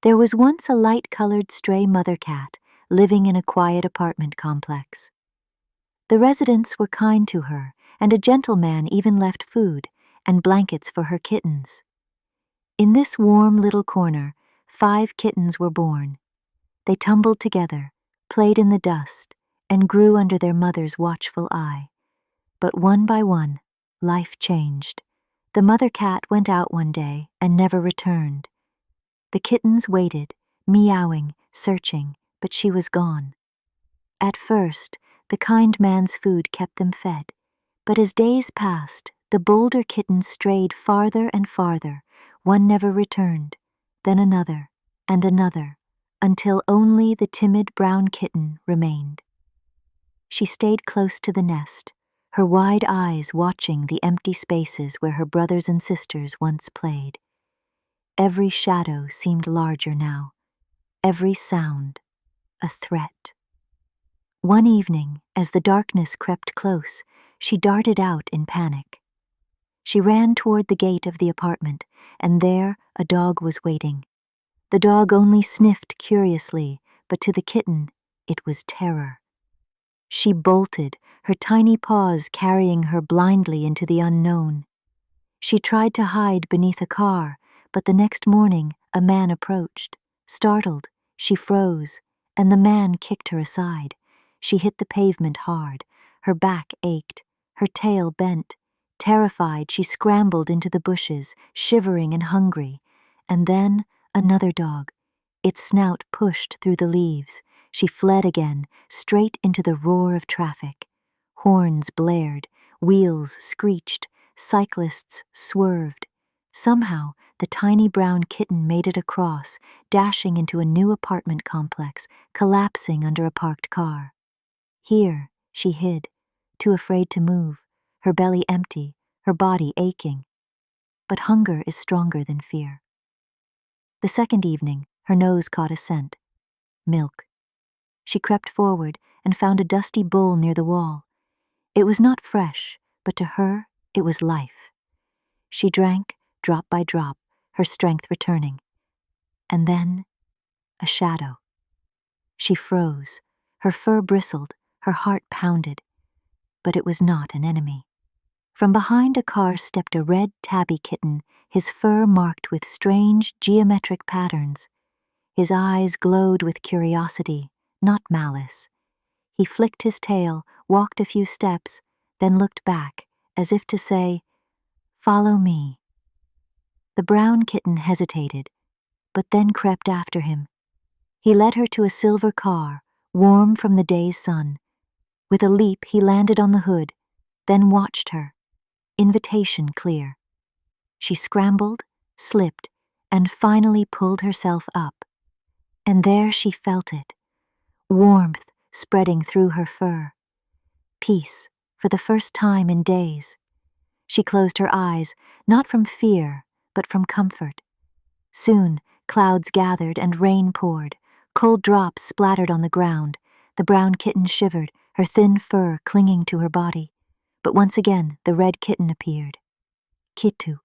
There was once a light-colored stray mother cat living in a quiet apartment complex. The residents were kind to her, and a gentleman even left food and blankets for her kittens. In this warm little corner, 5 kittens were born. They tumbled together, played in the dust, and grew under their mother's watchful eye. But one by one, life changed. The mother cat went out one day and never returned. The kittens waited, meowing, searching, but she was gone. At first, the kind man's food kept them fed, but as days passed, the bolder kittens strayed farther and farther. One never returned, then another, and another, until only the timid brown kitten remained. She stayed close to the nest, her wide eyes watching the empty spaces where her brothers and sisters once played. Every shadow seemed larger now, every sound a threat. One evening, as the darkness crept close, she darted out in panic. She ran toward the gate of the apartment, and there a dog was waiting. The dog only sniffed curiously, but to the kitten, it was terror. She bolted, her tiny paws carrying her blindly into the unknown. She tried to hide beneath a car, but the next morning a man approached. Startled, she froze, and the man kicked her aside. She hit the pavement hard. Her back ached, her tail bent. Terrified, she scrambled into the bushes, shivering and hungry. And then another dog. Its snout pushed through the leaves. She fled again, straight into the roar of traffic. Horns blared, wheels screeched, cyclists swerved. Somehow, the tiny brown kitten made it across, dashing into a new apartment complex, collapsing under a parked car. Here, she hid, too afraid to move, her belly empty, her body aching. But hunger is stronger than fear. The second evening, her nose caught a scent. Milk. She crept forward and found a dusty bowl near the wall. It was not fresh, but to her, it was life. She drank, drop by drop, her strength returning. And then, a shadow. She froze, her fur bristled, her heart pounded. But it was not an enemy. From behind a car stepped a red tabby kitten, his fur marked with strange geometric patterns. His eyes glowed with curiosity, not malice. He flicked his tail, walked a few steps, then looked back, as if to say, "Follow me." The brown kitten hesitated, but then crept after him. He led her to a silver car, warm from the day's sun. With a leap, he landed on the hood, then watched her, invitation clear. She scrambled, slipped, and finally pulled herself up. And there she felt it, warmth spreading through her fur. Peace, for the first time in days. She closed her eyes, not from fear, but from comfort. Soon, clouds gathered and rain poured. Cold drops splattered on the ground. The brown kitten shivered, her thin fur clinging to her body. But once again, the red kitten appeared. Kitten.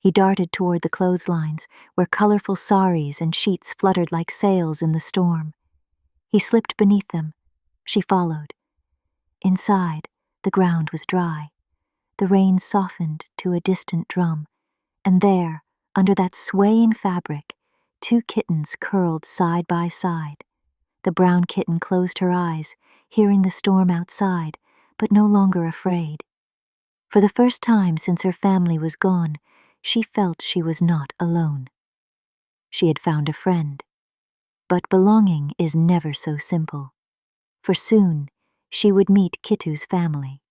He darted toward the clotheslines, where colorful saris and sheets fluttered like sails in the storm. He slipped beneath them. She followed. Inside, the ground was dry. The rain softened to a distant drum, and there, under that swaying fabric, 2 kittens curled side by side. The brown kitten closed her eyes, hearing the storm outside, but no longer afraid. For the first time since her family was gone, she felt she was not alone. She had found a friend. But belonging is never so simple, for soon she would meet Kittu's family.